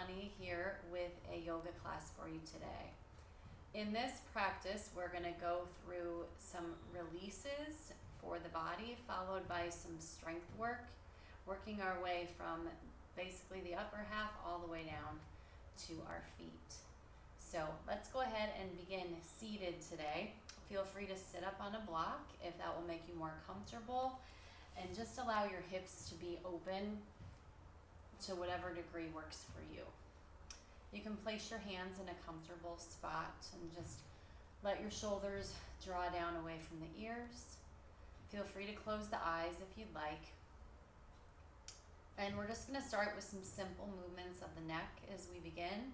Bonnie here with a yoga class for you today. In this practice, we're going to go through some releases for the body, followed by some strength work, working our way from basically the upper half all the way down to our feet. So let's go ahead and begin seated today. Feel free to sit up on a block if that will make you more comfortable, and just allow your hips to be open to whatever degree works for you. You can place your hands in a comfortable spot and just let your shoulders draw down away from the ears. Feel free to close the eyes if you'd like. And we're just going to start with some simple movements of the neck as we begin.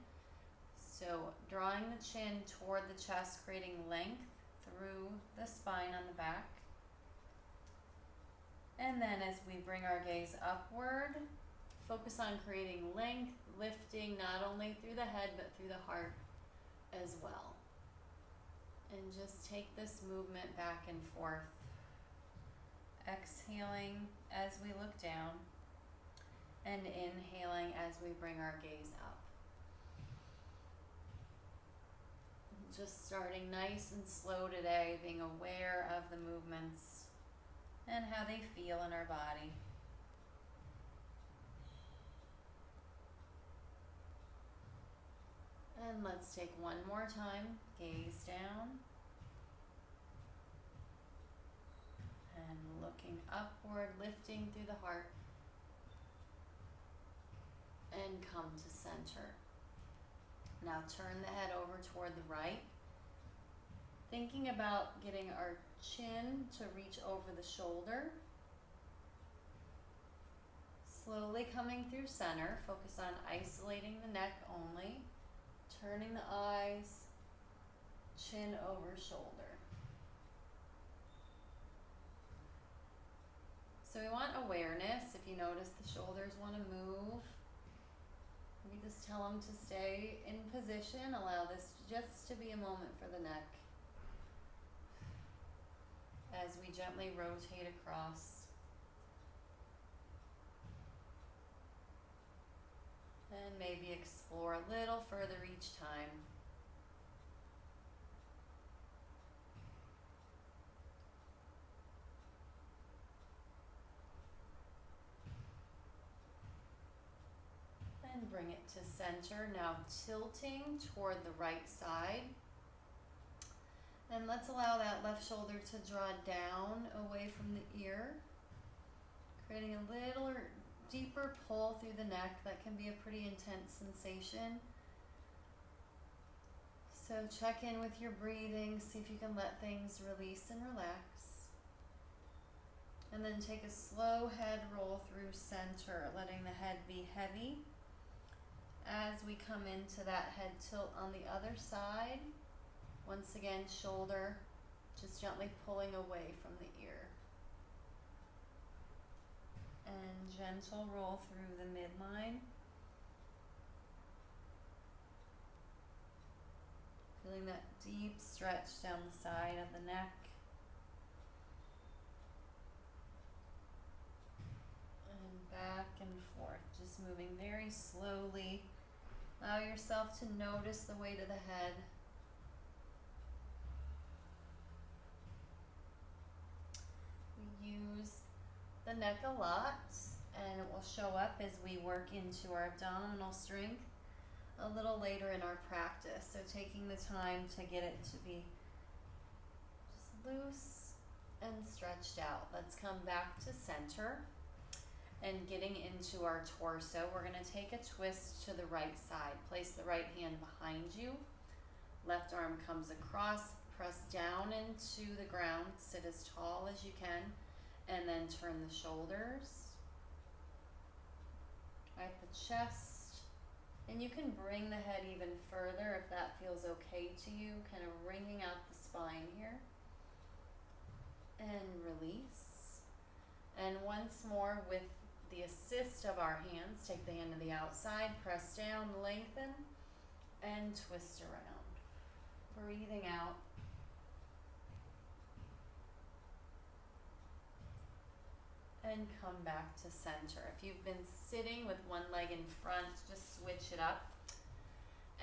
So drawing the chin toward the chest, creating length through the spine on the back. And then as we bring our gaze upward, focus on creating length, lifting not only through the head but through the heart as well. And just take this movement back and forth. Exhaling as we look down and inhaling as we bring our gaze up. Just starting nice and slow today, being aware of the movements and how they feel in our body. And let's take one more time. Gaze down. And looking upward, lifting through the heart. And come to center. Now turn the head over toward the right. Thinking about getting our chin to reach over the shoulder. Slowly coming through center. Focus on isolating the neck only. Turning the eyes, chin over shoulder. So we want awareness. If you notice the shoulders want to move, we just tell them to stay in position. Allow this just to be a moment for the neck as we gently rotate across. And maybe explore a little further each time. And bring it to center. Now tilting toward the right side. And let's allow that left shoulder to draw down away from the ear, creating a little deeper pull through the neck. That can be a pretty intense sensation. So check in with your breathing, see if you can let things release and relax. And then take a slow head roll through center, letting the head be heavy. As we come into that head tilt on the other side, once again, shoulder just gently pulling away from the ear. And gentle roll through the midline. Feeling that deep stretch down the side of the neck. And back and forth, just moving very slowly. Allow yourself to notice the weight of the head. We use the neck a lot, and it will show up as we work into our abdominal strength a little later in our practice. So taking the time to get it to be just loose and stretched out. Let's come back to center and getting into our torso. We're going to take a twist to the right side. Place the right hand behind you. Left arm comes across. Press down into the ground. Sit as tall as you can. And then turn the shoulders at the chest. And you can bring the head even further if that feels okay to you. Kind of wringing out the spine here. And release. And once more, with the assist of our hands, take the hand to the outside, press down, lengthen, and twist around. Breathing out. and come back to center. If you've been sitting with one leg in front, just switch it up.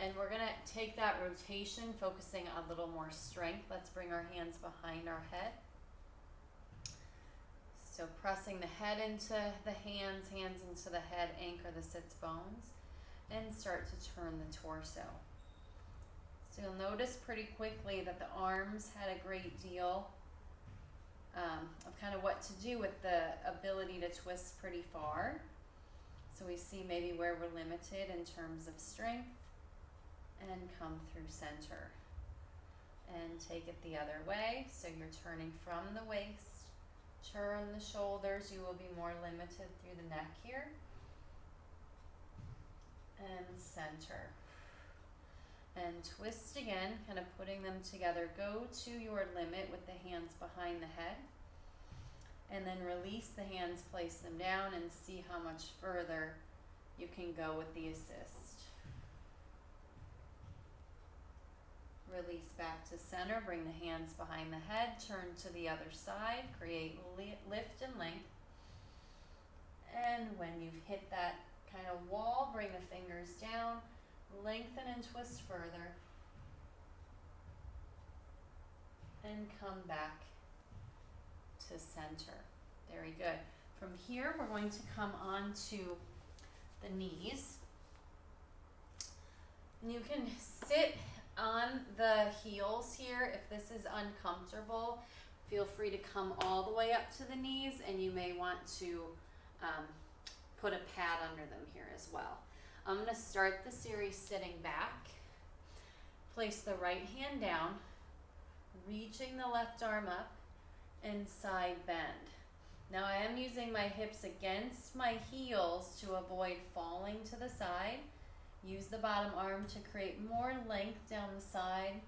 And we're gonna take that rotation, focusing on a little more strength. Let's bring our hands behind our head. So pressing the head into the hands, hands into the head, anchor the sits bones, and start to turn the torso. So you'll notice pretty quickly that the arms had a great deal of kind of what to do with the ability to twist pretty far. So we see maybe where we're limited in terms of strength, and come through center. And take it the other way, so you're turning from the waist, turn the shoulders, you will be more limited through the neck here. And center. And twist again, kind of putting them together. Go to your limit with the hands behind the head. And then release the hands, place them down, and see how much further you can go with the assist. Release back to center, bring the hands behind the head, turn to the other side, create lift and length. And when you've hit that kind of wall, bring the fingers down, lengthen and twist further, and come back to center. Very good. From here, we're going to come on to the knees. And you can sit on the heels here. If this is uncomfortable, feel free to come all the way up to the knees, and you may want to put a pad under them here as well. I'm going to start the series sitting back. Place the right hand down, reaching the left arm up, and side bend. Now I am using my hips against my heels to avoid falling to the side. Use the bottom arm to create more length down the side.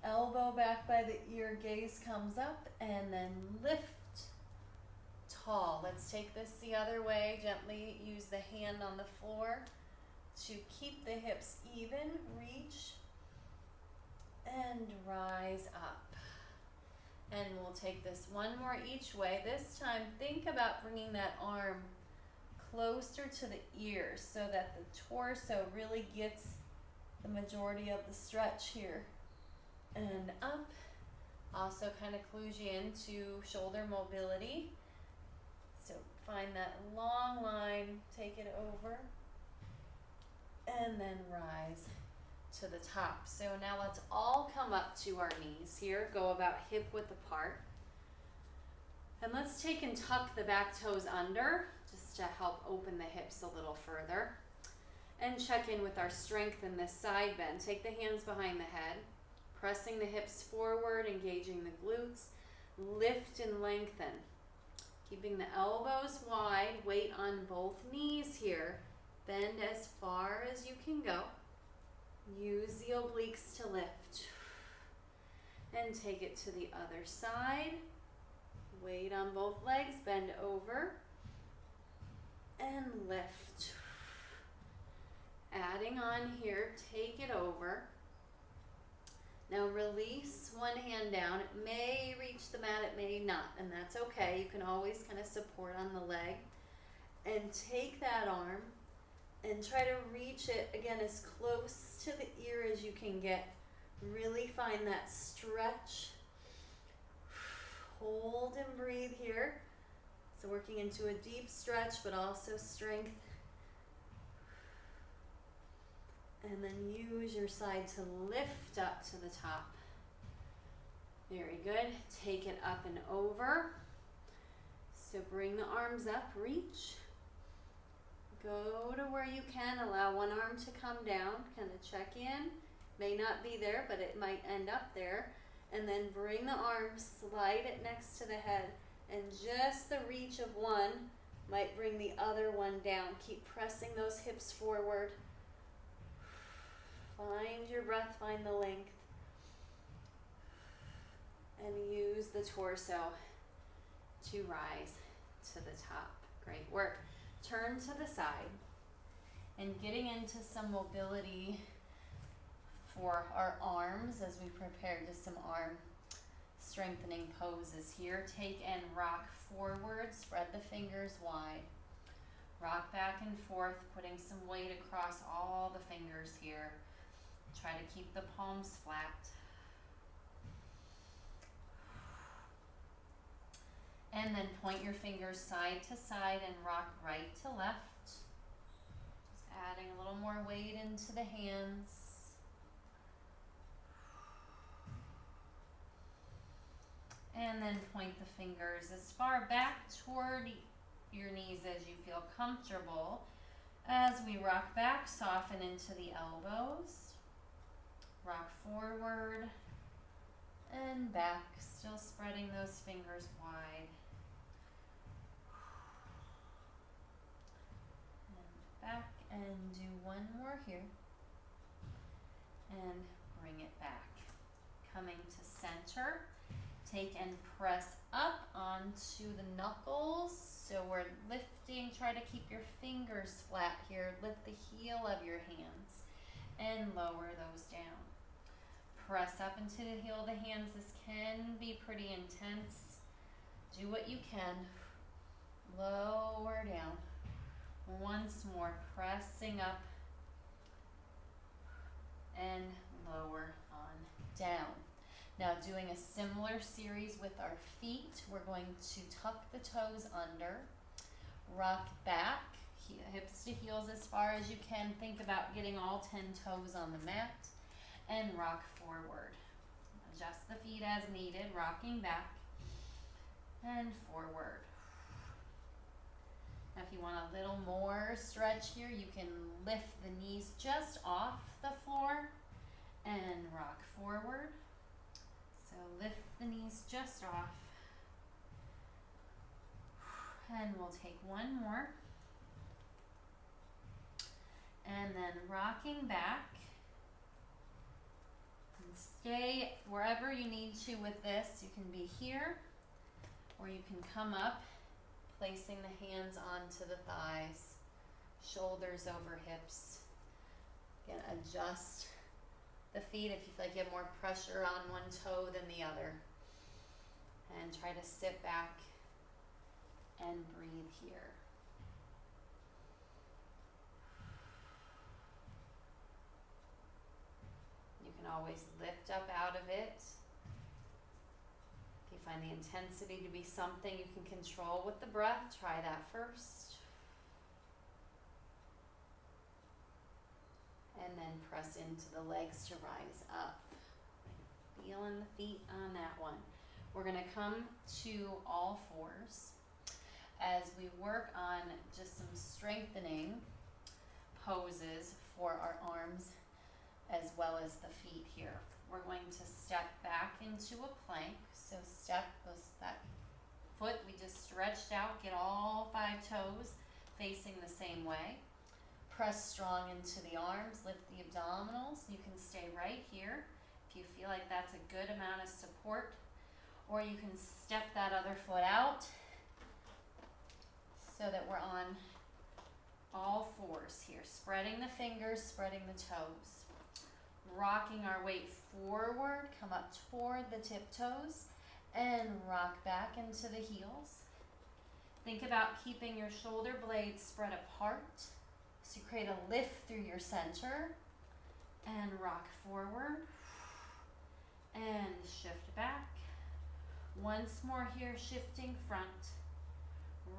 Elbow back by the ear, gaze comes up, and then lift tall. Let's take this the other way. Gently use the hand on the floor to keep the hips even. Reach and rise up. And we'll take this one more each way. This time, think about bringing that arm closer to the ears so that the torso really gets the majority of the stretch here. And up. Also kind of clues you into shoulder mobility. So find that long line, take it over, and then rise to the top. So now let's all come up to our knees here, go about hip width apart. And let's take and tuck the back toes under, just to help open the hips a little further. And check in with our strength in this side bend. Take the hands behind the head, pressing the hips forward, engaging the glutes, lift and lengthen. Keeping the elbows wide, weight on both knees here. Bend as far as you can go. Use the obliques to lift. And take it to the other side. Weight on both legs, bend over. And lift. Adding on here, take it over. Now release one hand down. It may reach the mat, it may not, and that's okay. You can always kind of support on the leg. And take that arm and try to reach it again as close to the ear as you can get. Really find that stretch. Hold and breathe here. So working into a deep stretch, but also strength. And then use your side to lift up to the top. Very good. Take it up and over. So bring the arms up, reach. Go to where you can. Allow one arm to come down. Kind of check in. May not be there, but it might end up there. And then bring the arms, slide it next to the head. And just the reach of one might bring the other one down. Keep pressing those hips forward. Find your breath, find the length, and use the torso to rise to the top. Great work. Turn to the side and getting into some mobility for our arms as we prepare to some arm strengthening poses here. Take and rock forward, spread the fingers wide. Rock back and forth, putting some weight across all the fingers here. Try to keep the palms flat. And then point your fingers side to side and rock right to left. Just adding a little more weight into the hands. And then point the fingers as far back toward your knees as you feel comfortable. As we rock back, soften into the elbows. Rock forward and back, still spreading those fingers wide. And back, and do one more here. And bring it back. Coming to center. Take and press up onto the knuckles. So we're lifting, try to keep your fingers flat here. Lift the heel of your hands and lower those down. Press up into the heel of the hands. This can be pretty intense. Do what you can. Lower down. Once more, pressing up and lower on down. Now doing a similar series with our feet. We're going to tuck the toes under, rock back, hips to heels as far as you can. Think about getting all 10 toes on the mat and rock forward. Adjust the feet as needed, rocking back and forward. Now if you want a little more stretch here, you can lift the knees just off the floor and rock forward. So lift the knees just off. And we'll take one more. And then rocking back. And stay wherever you need to with this. You can be here, or you can come up, placing the hands onto the thighs, shoulders over hips. Again, adjust the feet if you feel like you have more pressure on one toe than the other. And try to sit back and breathe here. You can always lift up out of it. If you find the intensity to be something you can control with the breath, try that first. And then press into the legs to rise up. Feeling the feet on that one. We're going to come to all fours as we work on just some strengthening poses for our arms as well as the feet here. We're going to step back into a plank. So step that foot we just stretched out, get all 5 toes facing the same way. Press strong into the arms, lift the abdominals. You can stay right here if you feel like that's a good amount of support, or you can step that other foot out so that we're on all fours here, spreading the fingers, spreading the toes. Rocking our weight forward, come up toward the tiptoes and rock back into the heels. Think about keeping your shoulder blades spread apart. So create a lift through your center and rock forward and shift back. Once more here, shifting front,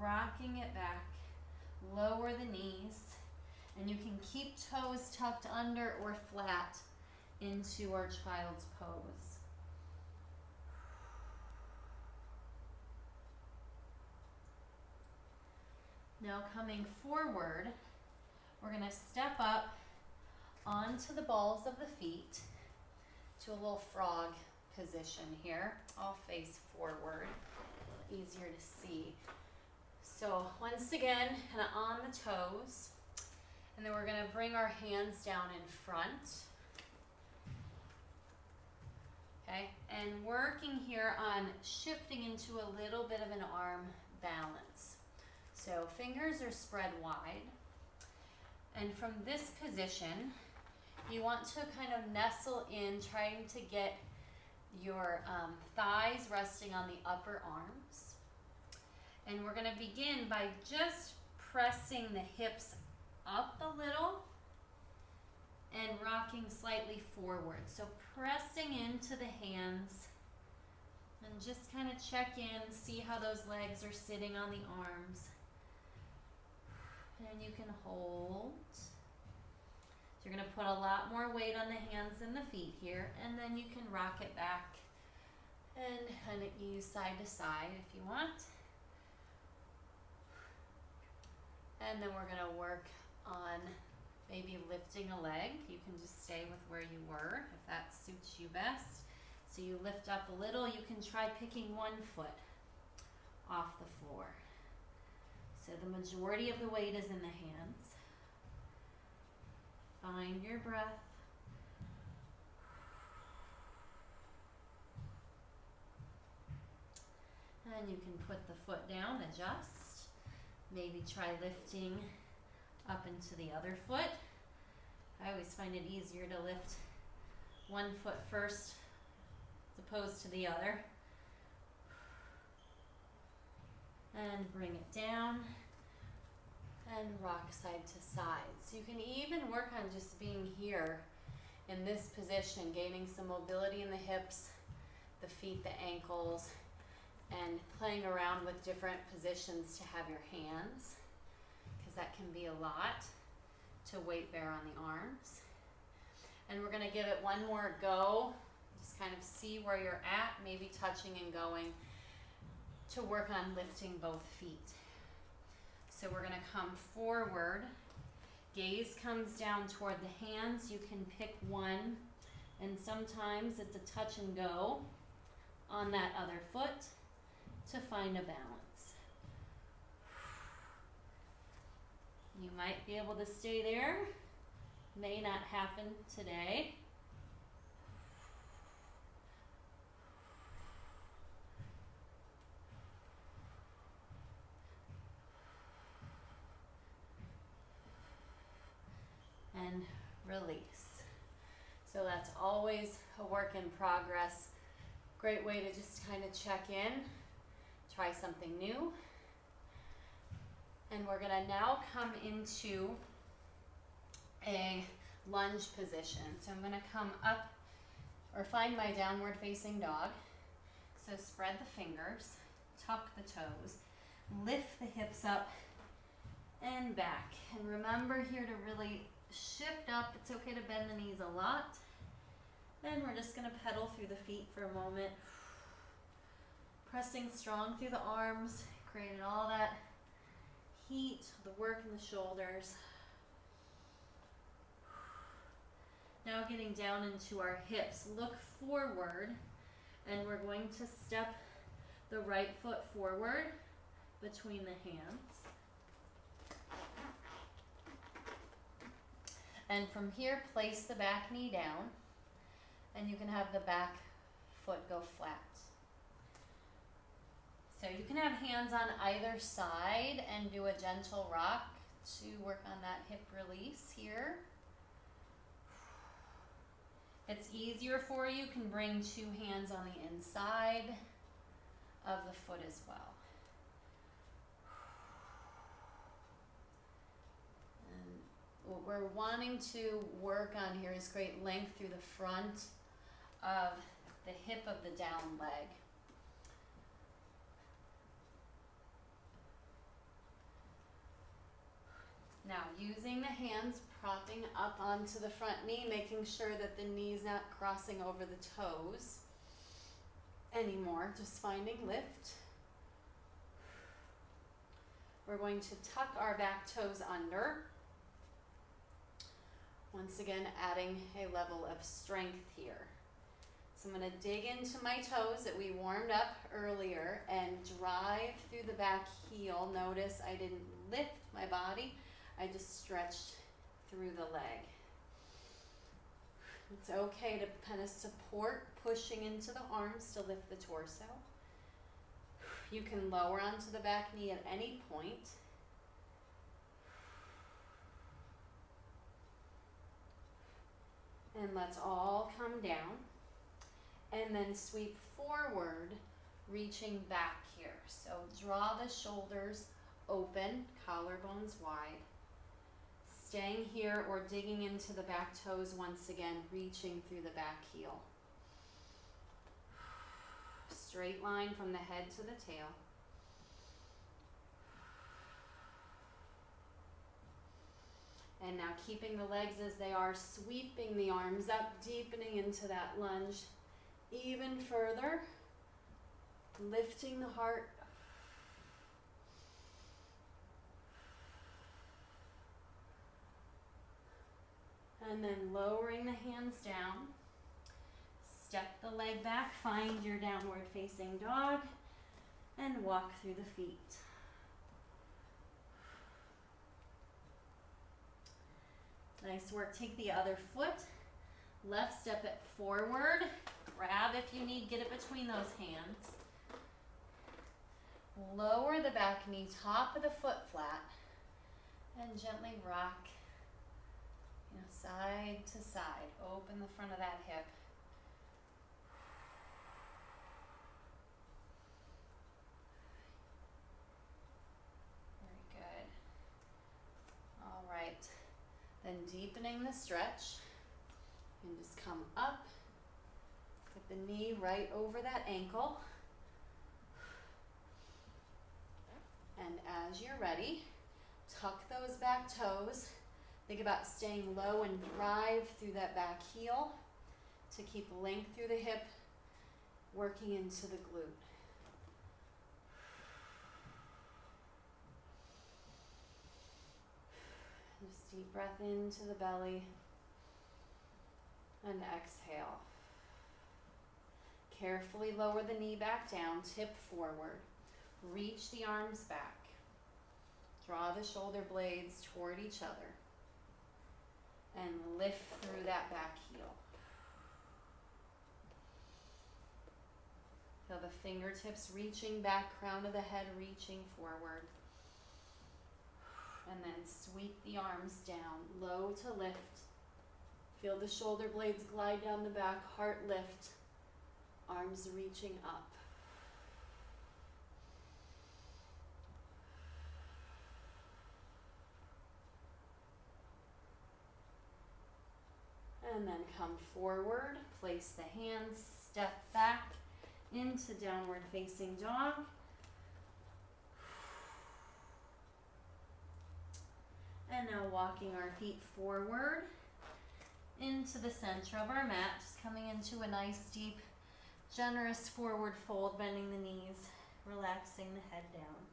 rocking it back, lower the knees, and you can keep toes tucked under or flat into our child's pose. Now coming forward, we're going to step up onto the balls of the feet to a little frog position here. I'll face forward, easier to see. So once again, kind of on the toes, and then we're going to bring our hands down in front. Okay, and working here on shifting into a little bit of an arm balance. So fingers are spread wide. And from this position, you want to kind of nestle in, trying to get your thighs resting on the upper arms. And we're gonna begin by just pressing the hips up a little and rocking slightly forward. So pressing into the hands and just kind of check in, see how those legs are sitting on the arms. And you can hold. So you're going to put a lot more weight on the hands than the feet here, and then you can rock it back and kind of ease side to side if you want. And then we're going to work on maybe lifting a leg. You can just stay with where you were if that suits you best. So you lift up a little. You can try picking one foot off the floor. So the majority of the weight is in the hands. Find your breath. And you can put the foot down, adjust. Maybe try lifting up into the other foot. I always find it easier to lift one foot first as opposed to the other. And bring it down and rock side to side. So you can even work on just being here in this position, gaining some mobility in the hips, the feet, the ankles, and playing around with different positions to have your hands, because that can be a lot to weight bear on the arms. And we're going to give it one more go. Just kind of see where you're at, maybe touching and going to work on lifting both feet. So we're going to come forward. Gaze comes down toward the hands. You can pick one, and sometimes it's a touch and go on that other foot to find a balance. You might be able to stay there. May not happen today. And release. So that's always a work in progress. Great way to just kind of check in, try something new. And we're gonna now come into a lunge position. So I'm gonna come up or find my downward facing dog. So spread the fingers, tuck the toes, lift the hips up and back. And remember here to really shift up. It's okay to bend the knees a lot. Then we're just going to pedal through the feet for a moment. Pressing strong through the arms, creating all that heat, the work in the shoulders. Now getting down into our hips. Look forward, and we're going to step the right foot forward between the hands. And from here, place the back knee down, and you can have the back foot go flat. So you can have hands on either side and do a gentle rock to work on that hip release here. If it's easier for you, you can bring two hands on the inside of the foot as well. What we're wanting to work on here is great length through the front of the hip of the down leg. Now using the hands, propping up onto the front knee, making sure that the knee's not crossing over the toes anymore, just finding lift. We're going to tuck our back toes under. Once again, adding a level of strength here. So I'm going to dig into my toes that we warmed up earlier and drive through the back heel. Notice I didn't lift my body, I just stretched through the leg. It's okay to kind of support pushing into the arms to lift the torso. You can lower onto the back knee at any point. And let's all come down. and then sweep forward, reaching back here. So draw the shoulders open, collarbones wide. Staying here or digging into the back toes once again, reaching through the back heel. Straight line from the head to the tail. And now keeping the legs as they are, sweeping the arms up, deepening into that lunge even further, lifting the heart. And then lowering the hands down. Step the leg back, find your downward facing dog, and walk through the feet. Nice work. Take the other foot, left step it forward, grab if you need, get it between those hands. Lower the back knee, top of the foot flat, and gently rock, side to side. Open the front of that hip. Very good. All right. Then deepening the stretch, and just come up, put the knee right over that ankle. And as you're ready, tuck those back toes. Think about staying low and drive through that back heel to keep length through the hip, working into the glute. Just deep breath into the belly and exhale. Carefully lower the knee back down, tip forward. Reach the arms back. Draw the shoulder blades toward each other. And lift through that back heel. Feel the fingertips reaching back, crown of the head reaching forward. And then sweep the arms down, low to lift. Feel the shoulder blades glide down the back, heart lift, arms reaching up. And then come forward, place the hands, step back into downward facing dog. And now walking our feet forward into the center of our mat, just coming into a nice deep, generous forward fold, bending the knees, relaxing the head down.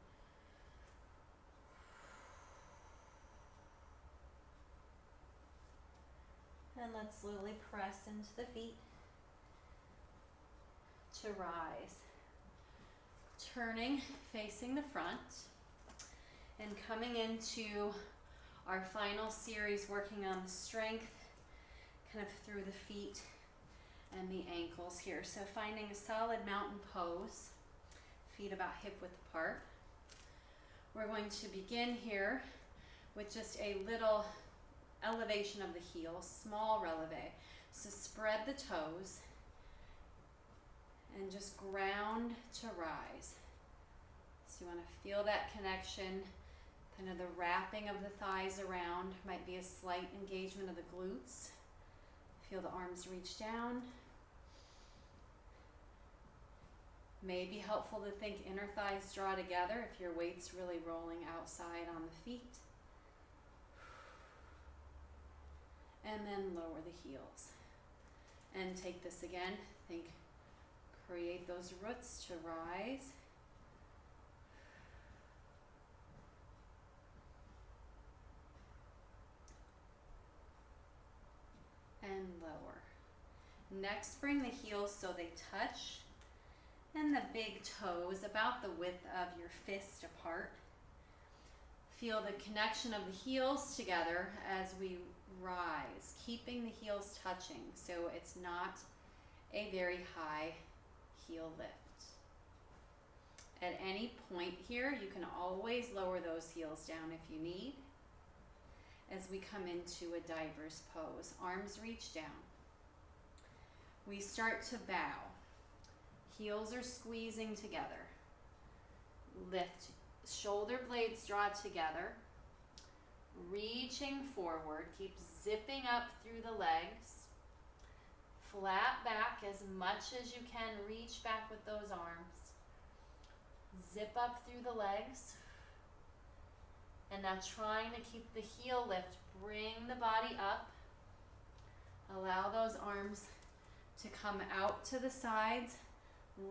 And let's slowly press into the feet to rise. Turning, facing the front, and coming into our final series, working on the strength, kind of through the feet and the ankles here. So finding a solid mountain pose, feet about hip width apart. We're going to begin here with just a little elevation of the heels, small releve. So spread the toes and just ground to rise. So you want to feel that connection, kind of the wrapping of the thighs around, might be a slight engagement of the glutes. Feel the arms reach down. May be helpful to think inner thighs draw together if your weight's really rolling outside on the feet. And then lower the heels. And take this again. Think, create those roots to rise. And lower. Next, bring the heels so they touch. And the big toes about the width of your fist apart. Feel the connection of the heels together as we rise, keeping the heels touching so it's not a very high heel lift. At any point here, you can always lower those heels down if you need. As we come into a diver's pose, arms reach down. We start to bow. Heels are squeezing together. Lift, shoulder blades draw together. Reaching forward, keep zipping up through the legs. Flat back as much as you can, reach back with those arms. Zip up through the legs. And now trying to keep the heel lift, bring the body up. Allow those arms to come out to the sides,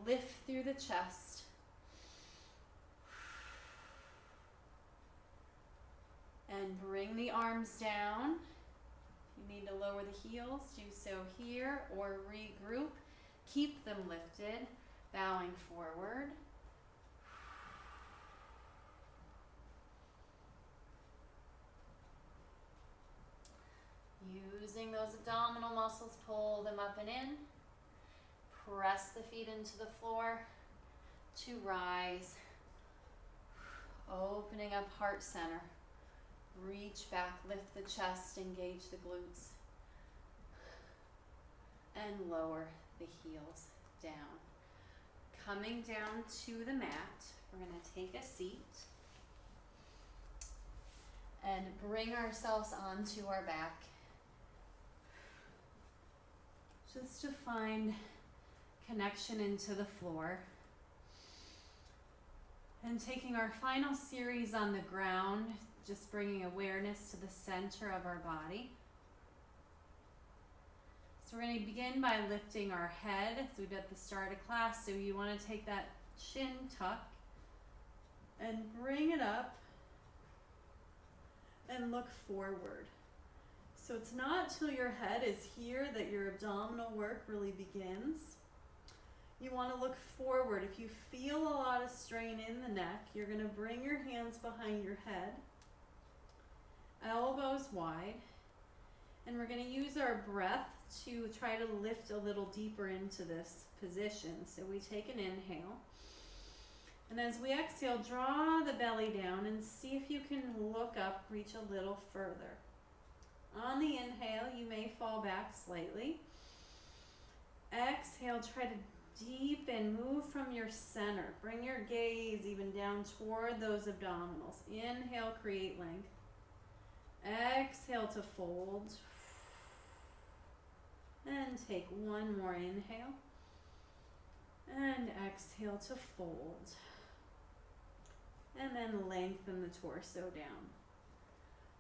lift through the chest. And bring the arms down. If you need to lower the heels, do so here or regroup. Keep them lifted, bowing forward. Using those abdominal muscles, pull them up and in. Press the feet into the floor to rise. Opening up heart center. Reach back, lift the chest, engage the glutes. And lower the heels down. Coming down to the mat, we're going to take a seat. And bring ourselves onto our back. Just to find connection into the floor. And taking our final series on the ground, just bringing awareness to the center of our body. So we're going to begin by lifting our head, as we did at the start of class. So you want to take that chin tuck and bring it up and look forward. So it's not till your head is here that your abdominal work really begins. You want to look forward. If you feel a lot of strain in the neck, you're going to bring your hands behind your head, elbows wide, and we're going to use our breath to try to lift a little deeper into this position. So we take an inhale, and as we exhale, draw the belly down and see if you can look up, reach a little further. On the inhale, you may fall back slightly. Exhale, try to deepen, move from your center. Bring your gaze even down toward those abdominals. Inhale, create length. Exhale to fold. And take one more inhale. And exhale to fold. And then lengthen the torso down.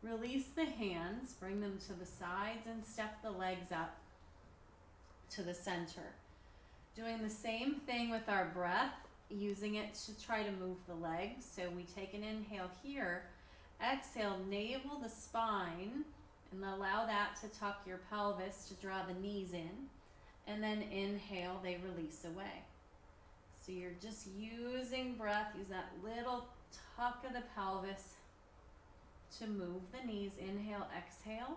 Release the hands, bring them to the sides, and step the legs up to the center. Doing the same thing with our breath, using it to try to move the legs. So we take an inhale here, exhale, navel the spine, and allow that to tuck your pelvis to draw the knees in. And then inhale, they release away. So you're just using breath, use that little tuck of the pelvis to move the knees. Inhale, exhale.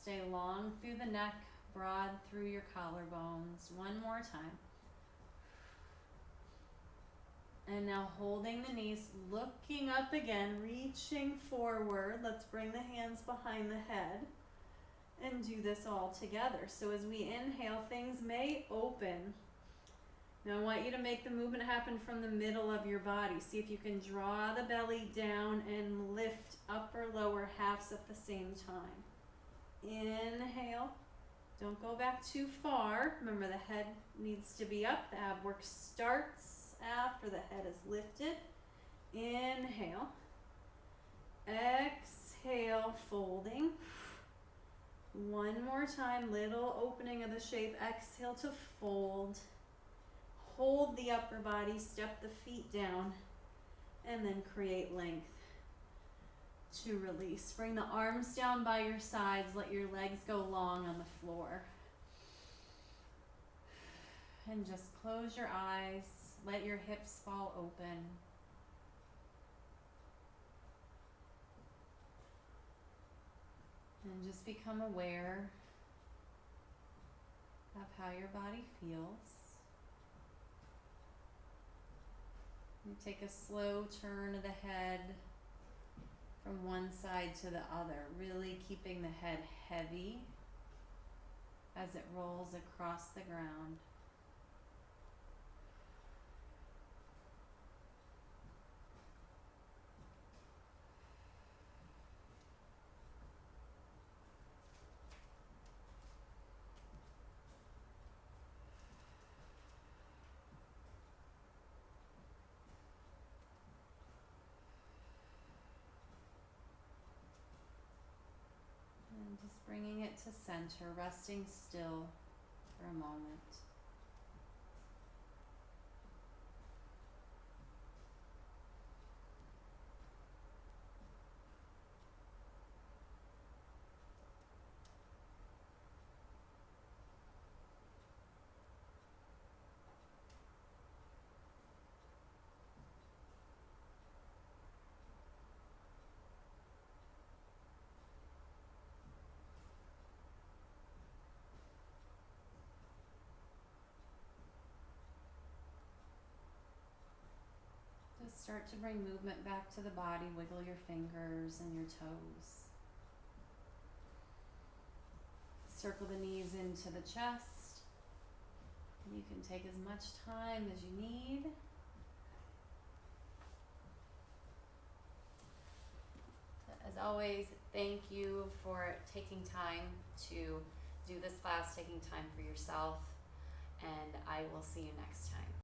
Stay long through the neck, broad through your collarbones. One more time. And now holding the knees, looking up again, reaching forward. Let's bring the hands behind the head and do this all together. So as we inhale, things may open. Now I want you to make the movement happen from the middle of your body. See if you can draw the belly down and lift upper, lower halves at the same time. Inhale. Don't go back too far. Remember, the head needs to be up. The ab work starts after the head is lifted. Inhale. Exhale, folding. One more time, little opening of the shape. Exhale to fold. Hold the upper body, step the feet down, and then create length to release. Bring the arms down by your sides. Let your legs go long on the floor. And just close your eyes. Let your hips fall open. And just become aware of how your body feels. You take a slow turn of the head from one side to the other, really keeping the head heavy as it rolls across the ground. Just bringing it to center, resting still for a moment. Just start to bring movement back to the body. Wiggle your fingers and your toes. Circle the knees into the chest. You can take as much time as you need. As always, thank you for taking time to do this class, taking time for yourself, and I will see you next time.